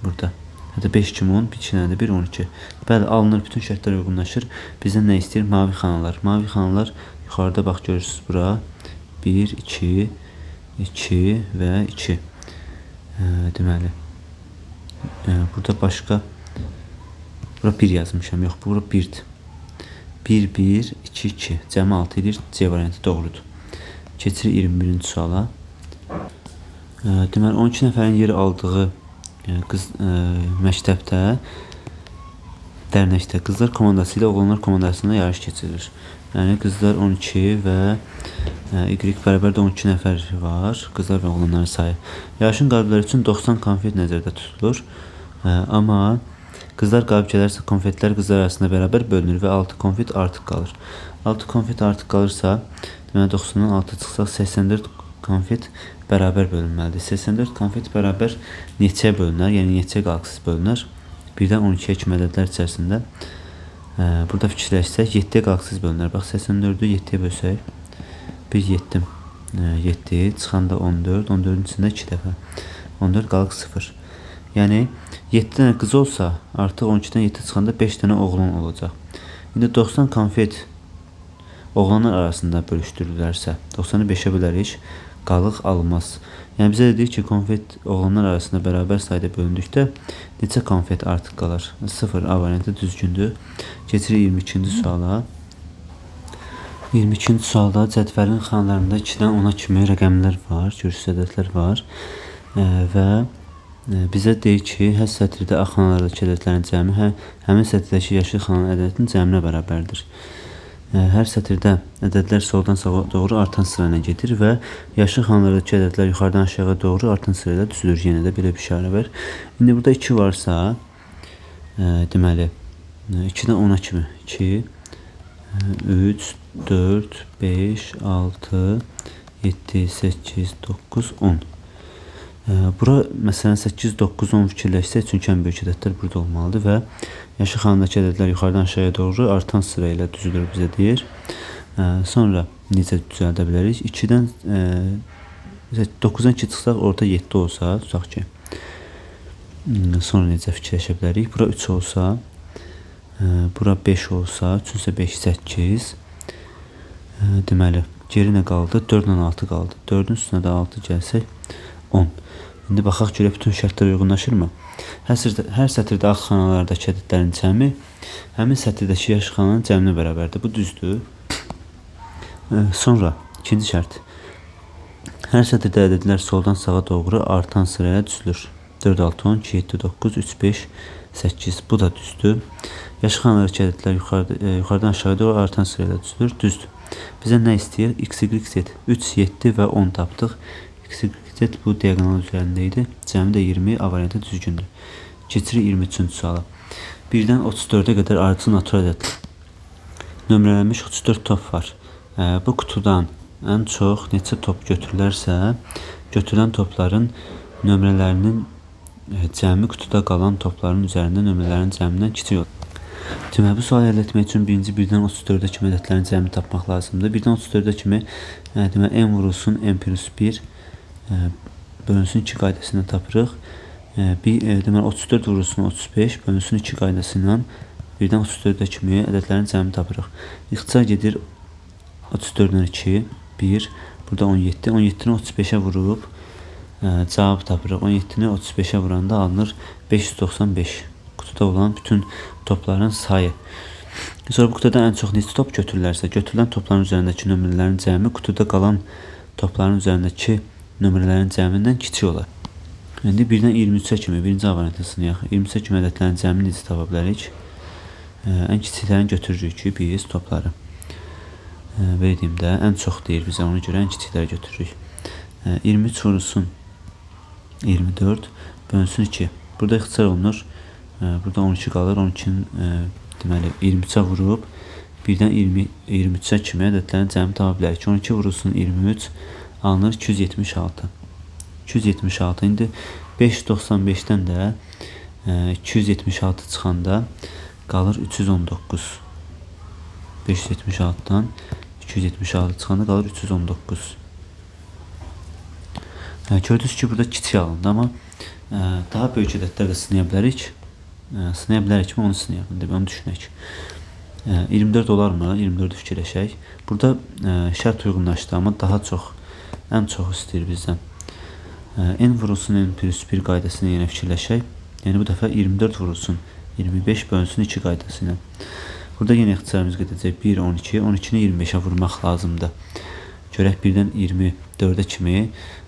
burada. Hətta 5 2 10 bir dənə də 1 12. Bəli, alınır, bütün şərtlər uyğunlaşır. Bizdən nə istəyir? Mavi xanalar. Mavi xanalar yuxarıda bax görürsüz bura 1 2 2 və 2. Deməli burada başqa bura 1 yazmışam. Yox, bura 1'dir. 1 1 2 2. Cəmi 6 edir. C variantı doğrudur. Keçirik 21-ci suala. Deməli 12 nəfərin yer aldığı qız məktəbdə dərnəkdə qızlar komandası ilə oğlanlar komandasında yarış keçirilir. Yəni qızlar 12 və Y bərabər də 12 nəfər var. Qızlar və oğlanların sayı. Yarışın qalibləri üçün 90 konfet nəzərdə tutulur. Amma qızlar qalib gələrsə konfetlər qızlar arasında bərabər bölünür və 6 konfet artıq qalır. 6 konfet artıq qalırsa, deməli 90'dan 6 çıxsaq 84 konfet bərabər bölünməlidir. 84 konfet bərabər neçəyə bölünər? Yəni neçə qalqısız bölünər? 1-dən 12'yə kimi ədədlər içərisində burada fikirləşsək 7'yə qalqısız bölünər. Bax 84'ü 7'yə bölsək 1 7 7 çıxanda 14 14'ün içində 2 dəfə 14 qalıq 0. Yəni 7 dənə qız olsa artıq 12'dən 7 çıxanda 5 dənə oğlan olacaq. İndi 90 konfet oğlanlar arasında bölüşdürülərsə 90'ı 5'ə bölərik, qalıq alınmaz. Yəni bizə dedik ki, konfet oğlanlar arasında bərabər sayda bölündükdə neçə konfet artıq qalır? 0 A variantı düzgündür. Keçirik 22-ci suala. 22-ci sualda cədvəlin xanalarında 2-dən 10'a kimi rəqəmlər var, görürsüz ədədlər var və bizə deyir ki, hər sətirdə A xanalardakı ədədlərin cəmi həmin sətirdəki yaşıl xananın ədədinin cəminə bərabərdir. Hər sətirdə ədədlər soldan sağa doğru artan sırayla gedir və yaşıl xanalardakı ədədlər yuxarıdan aşağı doğru artan sırayla düzülür. Yenə də belə bir işarə var. İndi burada 2 varsa, deməli 2-dən 10'a kimi 2 3 4 5 6 7 8 9 10. Bura məsələn 8 9 10 fikirləşsək, çünki ən böyük ədədlər burada olmalıdır və yaşıl xanadakı ədədlər yuxarıdan aşağıya doğru artan sırayla düzülür bizə deyir. Sonra necə düzəldə bilərik? 2-dən 9'dan 2 çıxsaq orada 7 olsa, tutaq ki. Sonra necə fikirləşə bilərik? Bura 3 olsa, bura 5 olsa, 3 isə 5 8. Deməli, geri nə qaldı? 4 ilə 6 qaldı. 4'ün üstünə də 6 gəlsək 10. İndi baxaq görə bütün şərtlər uyğunlaşırmı? Hər sətirdə ağ xanalardakı ədədlərin cəmi həmin sətirdəki yaşıl xananın cəminə bərabərdir. Bu düzdür. Sonra ikinci şərt. Hər sətirdə ədədlər soldan sağa doğru artan sıraya düzülür. 4 6 10 2 7 9 3 5 8. Bu da düzdür. Yaşıl xanalardakı ədədlər yuxarıdan aşağı doğru artan sırayla düzülür. Düzdür. Bizə nə istəyir? X, Y, Z. 3, 7 və 10 tapdıq. X, Y, Z bu diagonal üzərində idi. Cəmi də 20, A variantı düzgündür. Keçirik 23-cü suala. 1-dən 34'ə qədər ardıcıl natural ədədlər. Nömrələnmiş 34 top var. Bu kutudan ən çox neçə top götürülərsə, götürülən topların nömrələrinin cəmi kutuda qalan topların üzərində nömrələrin cəmindən kiçik olur. Deməli, bu sualı həll etmək üçün birinci 1-dən 34'ə kimi ədədlərin cəmini tapmaq lazımdır. 1-dən 34'ə kimi deməli, n vurulsun n plus 1 bölünsün 2 qaydasını tapırıq. Deməli 34 vurulsun 35 bölünsün 2 qaydası ilə birdən 34-ə kimi ədədlərin cəmini tapırıq. İxtisar gedir 34-dən 2, 1, burada 17. 17-ni 35'ə vurub cavab tapırıq. 17-ni 35'ə vuranda alınır 595. Kutuda olan bütün topların sayı. Sonra bu kutudan ən çox neçə top götürülərsə, götürülən topların üzərindəki nömrələrin cəmi kutuda qalan topların üzərindəki nömrələrin cəmindən kiçik olar. İndi 1-dən 23-ə kimi birinci A variantını sınayaq. 23-ə kimi ədədlərin cəmini necə tapa bilərik? Ən kiçiklərini götürürük ki, biz topları. Verdiyimdə ən çox deyir bizə, ona görə ən kiçikləri götürürük. 23 vurulsun 24 bölünsün 2. Burada ixtisar olunur. Burada 12 qalır. 12'nin deməli 23'ə vurub 1-dən 23'ə kimi ədədlərin cəmini tapa bilərik. 12 vurulsun 23 alınır 276. 276 indi 595'dən də 276 çıxanda qalır 319. 576'dan 276 çıxanda qalır 319. Gördünüz ki, burada kiçik alındı, amma daha böyük ədədlər də sınaya bilərik. Sınaya bilərik mi? Onu sınayaq. Onu düşünək. 24 olarmı? 24'ü fikirləşək. Burada şərt uyğunlaşdı, amma daha çox, ən çox istəyir bizdən. N vurulsun N plus 1 qaydasını yenə fikirləşək. Yəni bu dəfə 24 vurulsun 25 bölünsün 2 qaydası ilə. Burada yenə ixtisarımız gedəcək 1, 12. 12'ni 25'ə vurmaq lazımdır. Görək 1-dən 24'ə kimi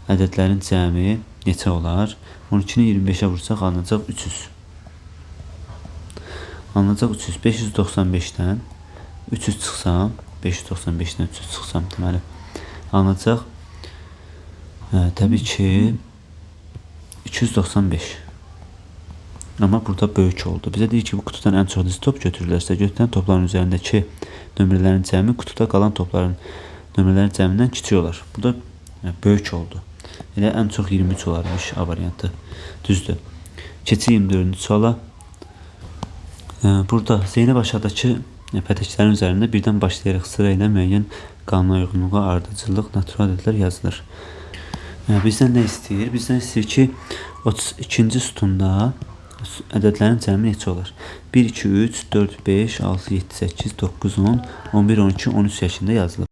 ədədlərin cəmi neçə olar? 12'ni 25'ə vursaq alınacaq 300. Alınacaq 300. 595'dən 300 çıxsam, 595'dən 300 çıxsam deməli alınacaq təbii ki 295. Amma burada böyük oldu. Bizə deyir ki, bu kutudan ən çox neçə top götürülərsə, götürülən topların üzərindəki nömrələrin cəmi kutuda qalan topların nömrələrin cəmindən kiçik olar. Burada böyük oldu. Elə ən çox 23 olarmış A variantı. Düzdür. Keçi 24-cü suala. Burada Zeynəb aşağıdakı pətəklərin üzərində birdən başlayaraq sıra ilə müəyyən qanuna uyğunluğa, ardıcıllıq, natural ədədlər yazılır. Bizdən nə istəyir? Bizdən istəyir ki, 32-ci sütunda ədədlərin cəmi neçə olur? 1, 2, 3, 4, 5, 6, 7, 8, 9, 10, 11, 12, 13 şəklində yazılıb.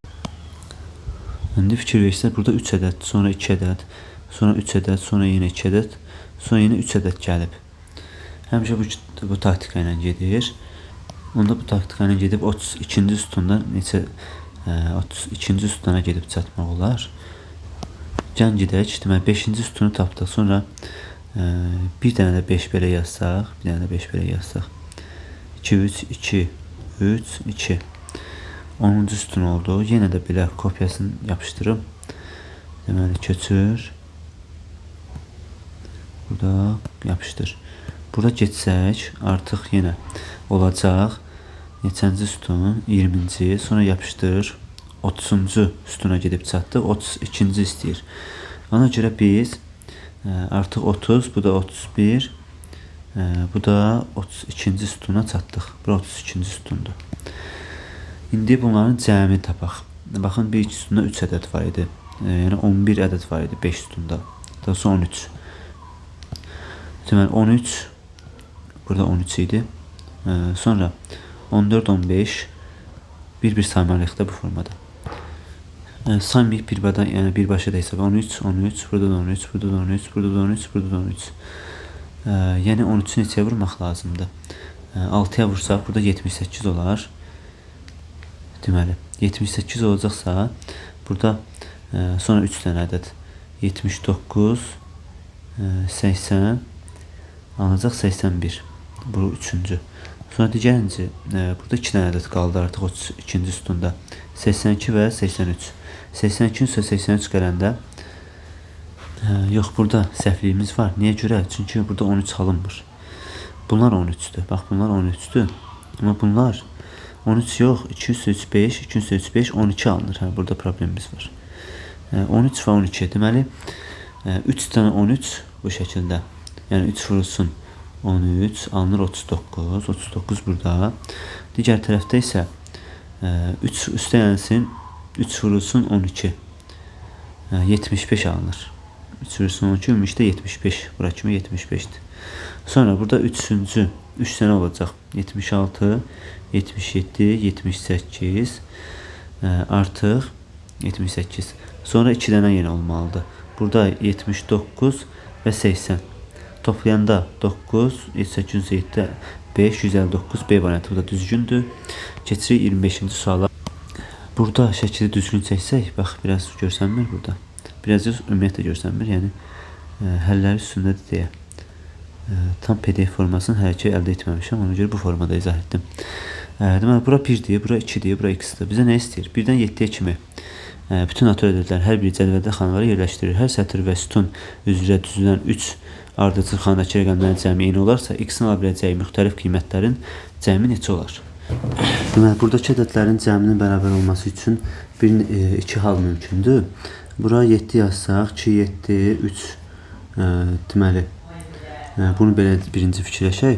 İndi fikir versək, burada 3 ədəd, sonra 2 ədəd, sonra 3 ədəd, sonra yenə 2 ədəd, sonra yenə 3 ədəd gəlib. Həmişə bu taktika ilə gedir. Onda bu taktika ilə gedib 32-ci sütunda neçə 32-ci sütuna gedib çatmaq olar. Can gedək, deməli 5-ci sütunu tapdıq. Sonra bir dənə də 5 belə yazsaq, bir dənə də 5 belə yazsaq. 2, 3, 2, 3, 2. 10-cu sütun oldu. Yenə də belə kopyasını yapışdırıb. Deməli köçür. Burada yapışdır. Burada geçsək artıq yenə olacaq. Neçənci sütun? 20-ci. Sonra yapışdır. 30-cu sütuna gedib çatdıq. 32-ci istəyir. Ona görə biz artıq 30, bu da 31, bu da 32-ci sütuna çatdıq. Bu 32-ci sütundur. İndi bunların cəmini tapaq. Baxın, bir iki sütunda 3 ədəd var idi. Yəni 11 ədəd var idi 5 sütunda. Daha sonra 13. Deməli 13, burada 13 idi. Sonra 14, 15 bir saymalıyıqda bu formada. Saymayıq birbaşa, yəni birbaşa da hesab 13, 13, burada da 13, burada da 13, burada da 13, burada da 13. Yəni 13'ü neçəyə vurmaq lazımdır? 6'ya vursaq burada 78 olar. Deməli 78 olacaqsa burada sonra 3 dənə ədəd 79, 80 alınacaq 81. Bu 3-cü. Sonra digərinci burada 2 dənə ədəd qaldı artıq 32-ci sütunda. 82 və 83. 82 üstə 83 gələndə yox, burada səhvliyimiz var. Niyə görə? Çünki burada 13 alınmır. Bunlar 13'dür. Bax, bunlar 13'dür. Amma bunlar 13 yox. 2 üstə 3, 5, 2 üstə 3, 5, 12 alınır. Burada problemimiz var. 13 və 12. Deməli 3 dənə 13 bu şəkildə. Yəni 3 vurulsun 13 alınır 39. 39 burada. Digər tərəfdə isə 3 üstə yensin 3 vurulsun 12. 75 alınır. 3 sonuncu ümumilikdə 75. Bura kimi 75'dir. Sonra burada 3-cü 3 dənə olacaq. 76, 77, 78 artıq 78. Sonra 2 dənə yenə olmalıdır. Burada 79 və 80. Toplayanda 9, 807, 5, 159 B variantı burada düzgündür. Keçirik 25-ci suala. Burada şəkili düzgün çəksək, bax biraz görsənmir burada. Biraz ümumiyyətlə görsənmir, yəni həlləri üstündədir deyə. Tam PDF formasını hələ ki əldə etməmişəm, ona görə bu formada izah etdim. Deməli, bura 1-dir, bura 2-dir, bura x-dir. Bizə nə istəyir? 1-dən 7-yə kimi bütün natural ədədlər hər bir cədvəldə xanalara yerləşdirir. Hər sətr və sütun üzrə düzülən 3 ardıcıl xanadakı rəqəmlərin cəmi eyni olarsa, x-in ala biləcəyi müxtəlif qiymətlərin cəmi neçə olar? Deməli, buradakı ədədlərin cəminin bərabər olması üçün iki hal mümkündür. Bura 7 yazsaq, 2, 7, 3 deməli, bunu belə birinci fikirləşək.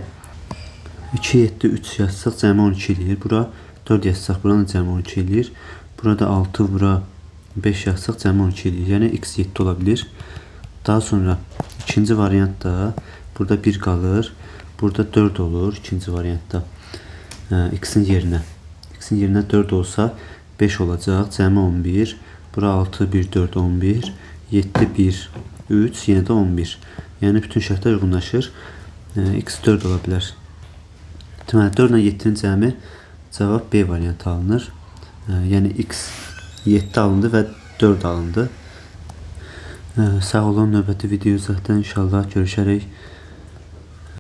2, 7, 3 yazsaq cəmi 12 eləyir. Bura 4 yazsaq buranın cəmi 12 eləyir. Burada 6, bura 5 yazsaq cəmi 12 eləyir. Yəni x 7 ola bilir. Daha sonra ikinci variantda burada 1 qalır. Burada 4 olur ikinci variantda. X-in yerinə. X-in yerinə 4 olsa 5 olacaq. Cəmi 11. Bura 6, 1, 4, 11. 7, 1, 3, yenə də 11. Yəni bütün şərtlər uyğunlaşır. X 4 ola bilər. Deməli 4 ilə 7-nin cəmi cavab B variantı alınır. Yəni x 7 alındı və 4 alındı. Sağ olun, növbəti video zaten inşallah görüşərək.